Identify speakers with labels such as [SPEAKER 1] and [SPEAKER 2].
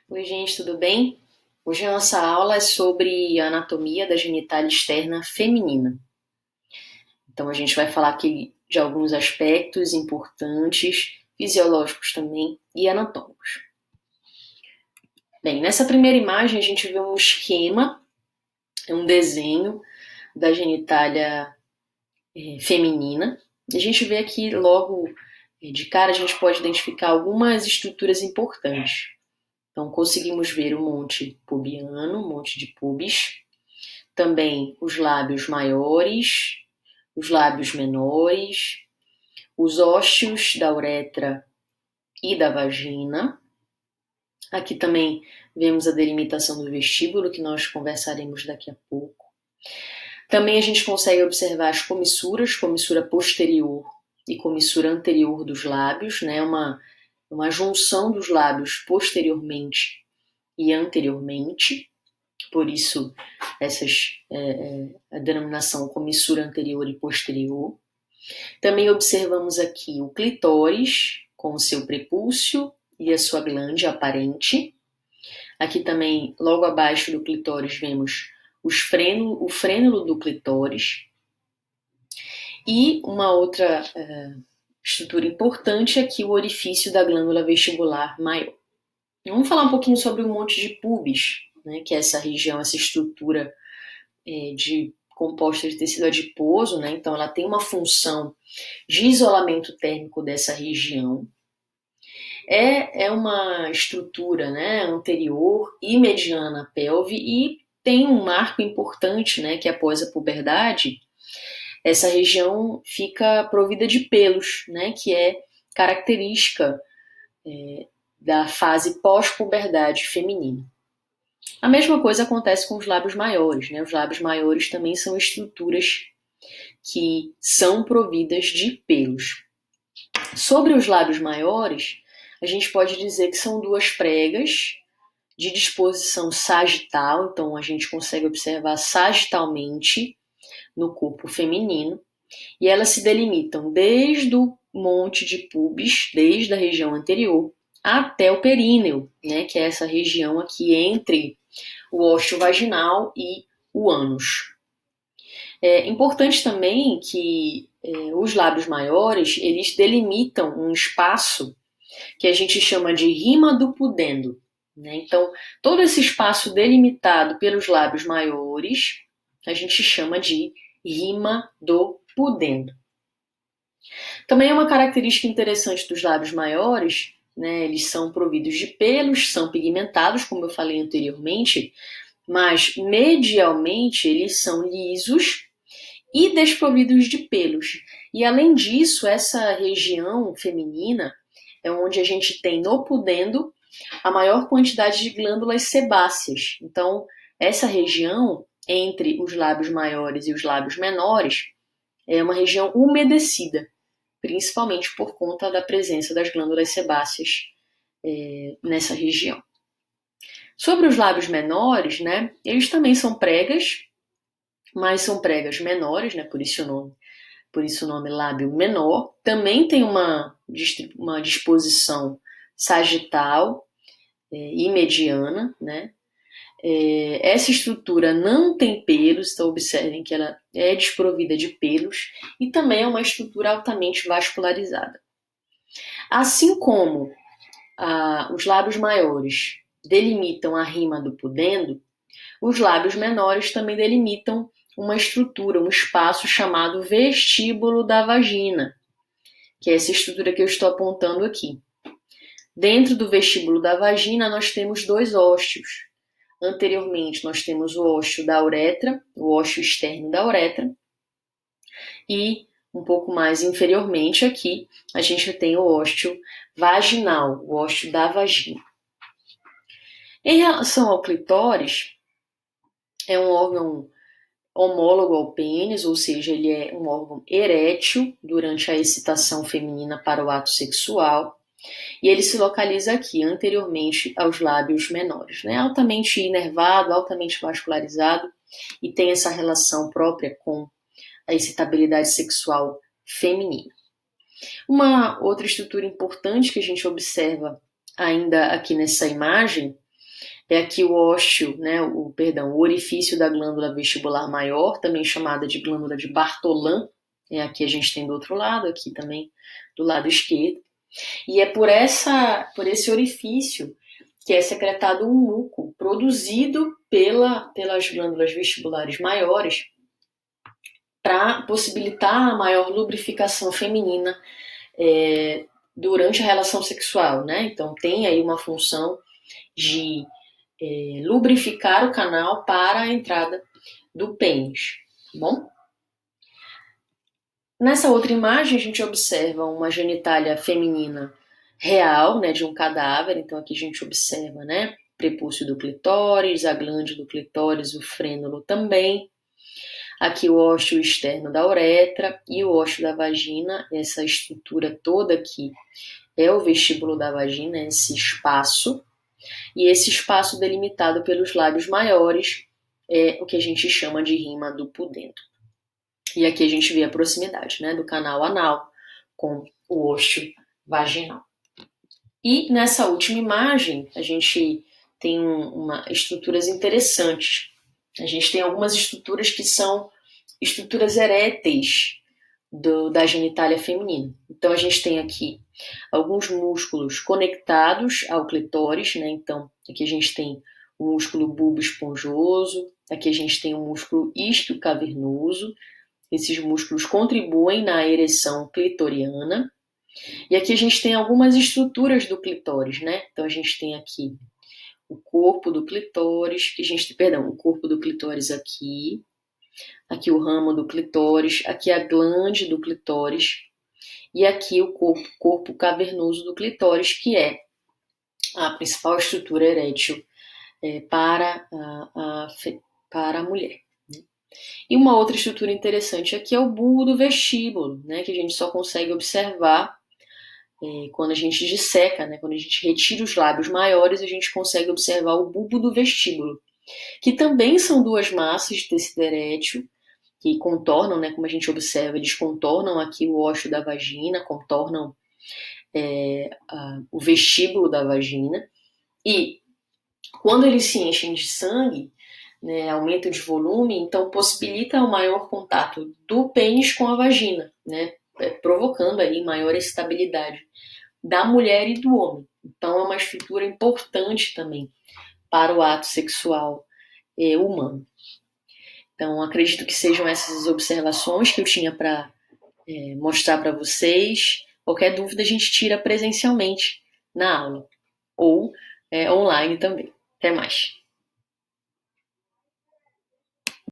[SPEAKER 1] Oi, gente, tudo bem? Hoje a nossa aula é sobre a anatomia da genitália externa feminina. Então, a gente vai falar aqui de alguns aspectos importantes, fisiológicos também e anatômicos. Bem, nessa primeira imagem a gente vê um esquema, um desenho da genitália feminina. A gente vê aqui logo de cara a gente pode identificar algumas estruturas importantes. Então, conseguimos ver o monte pubiano, o monte de pubis, também os lábios maiores, os lábios menores, os ósseos da uretra e da vagina. Aqui também vemos a delimitação do vestíbulo, que nós conversaremos daqui a pouco. Também a gente consegue observar as comissuras, comissura posterior e comissura anterior dos lábios, né? Uma junção dos lábios posteriormente e anteriormente. Por isso, a denominação comissura anterior e posterior. Também observamos aqui o clitóris, com o seu prepúcio e a sua glande aparente. Aqui também, logo abaixo do clitóris, vemos o frênulo do clitóris. E uma outra estrutura importante é aqui o orifício da glândula vestibular maior. Vamos falar um pouquinho sobre o monte de pubis, né, que é essa região, essa estrutura composta de tecido adiposo, né, então ela tem uma função de isolamento térmico dessa região. É uma estrutura, né, anterior e mediana à pelve e tem um marco importante, né, que após a puberdade, essa região fica provida de pelos, né, que é característica da fase pós-puberdade feminina. A mesma coisa acontece com os lábios maiores, né? Os lábios maiores também são estruturas que são providas de pelos. Sobre os lábios maiores, a gente pode dizer que são duas pregas de disposição sagital, então a gente consegue observar sagitalmente no corpo feminino, e elas se delimitam desde o monte de pubis, desde a região anterior, até o períneo, né, que é essa região aqui entre o ósseo vaginal e o ânus. É importante também que os lábios maiores, eles delimitam um espaço que a gente chama de rima do pudendo. Né? Então, todo esse espaço delimitado pelos lábios maiores, a gente chama de rima do pudendo. Também é uma característica interessante dos lábios maiores, né? Eles são providos de pelos, são pigmentados, como eu falei anteriormente, mas medialmente eles são lisos e desprovidos de pelos. E além disso, essa região feminina é onde a gente tem no pudendo a maior quantidade de glândulas sebáceas. Então, essa região entre os lábios maiores e os lábios menores é uma região umedecida, principalmente por conta da presença das glândulas sebáceas nessa região. Sobre os lábios menores, né, eles também são pregas, mas são pregas menores, né, por isso o nome lábio menor. Também tem uma disposição sagital e mediana, né? Essa estrutura não tem pelos, então observem que ela é desprovida de pelos e também é uma estrutura altamente vascularizada. Assim como os lábios maiores delimitam a rima do pudendo, os lábios menores também delimitam uma estrutura, um espaço chamado vestíbulo da vagina, que é essa estrutura que eu estou apontando aqui. Dentro do vestíbulo da vagina, nós temos dois ósseos. Anteriormente, nós temos o ósseo da uretra, o ósseo externo da uretra, e um pouco mais inferiormente aqui, a gente tem o ósseo vaginal, o ósseo da vagina. Em relação ao clitóris, é um órgão homólogo ao pênis, ou seja, ele é um órgão erétil durante a excitação feminina para o ato sexual, e ele se localiza aqui, anteriormente aos lábios menores, né? Altamente inervado, altamente vascularizado, e tem essa relação própria com a excitabilidade sexual feminina. Uma outra estrutura importante que a gente observa ainda aqui nessa imagem É aqui o ósseo, né, o orifício da glândula vestibular maior, também chamada de glândula de Bartholin. Aqui a gente tem do outro lado, aqui também do lado esquerdo. E é por esse orifício que é secretado um muco produzido pelas glândulas vestibulares maiores para possibilitar a maior lubrificação feminina durante a relação sexual, né? Então tem aí uma função de lubrificar o canal para a entrada do pênis, tá bom? Nessa outra imagem a gente observa uma genitália feminina real, né, de um cadáver. Então aqui a gente observa, né, prepúcio do clitóris, a glande do clitóris, o frênulo também. Aqui o ósseo externo da uretra e o ósseo da vagina. Essa estrutura toda aqui é o vestíbulo da vagina, esse espaço. E esse espaço delimitado pelos lábios maiores é o que a gente chama de rima do pudendo. E aqui a gente vê a proximidade, né, do canal anal com o ósseo vaginal. E nessa última imagem a gente tem estruturas interessantes. A gente tem algumas estruturas que são estruturas eréteis da genitália feminina. Então a gente tem aqui alguns músculos conectados ao clitóris, né? Então aqui a gente tem o músculo bulbo esponjoso, aqui a gente tem o músculo isquio cavernoso. Esses músculos contribuem na ereção clitoriana. E aqui a gente tem algumas estruturas do clitóris, né? Então a gente tem aqui o corpo do clitóris, o corpo do clitóris aqui o ramo do clitóris, aqui a glande do clitóris e aqui o corpo cavernoso do clitóris, que é a principal estrutura erétil para a mulher. E uma outra estrutura interessante aqui é o bulbo do vestíbulo, né, que a gente só consegue observar quando a gente disseca, né, quando a gente retira os lábios maiores, a gente consegue observar o bulbo do vestíbulo, que também são duas massas de tecido erétil, que contornam, né, como a gente observa, eles contornam aqui o ósseo da vagina, contornam o vestíbulo da vagina, e quando eles se enchem de sangue, né, aumento de volume, então possibilita o maior contato do pênis com a vagina, né, provocando aí maior estabilidade da mulher e do homem. Então é uma estrutura importante também para o ato sexual humano. Então acredito que sejam essas observações que eu tinha para mostrar para vocês. Qualquer dúvida a gente tira presencialmente na aula ou online também. Até mais.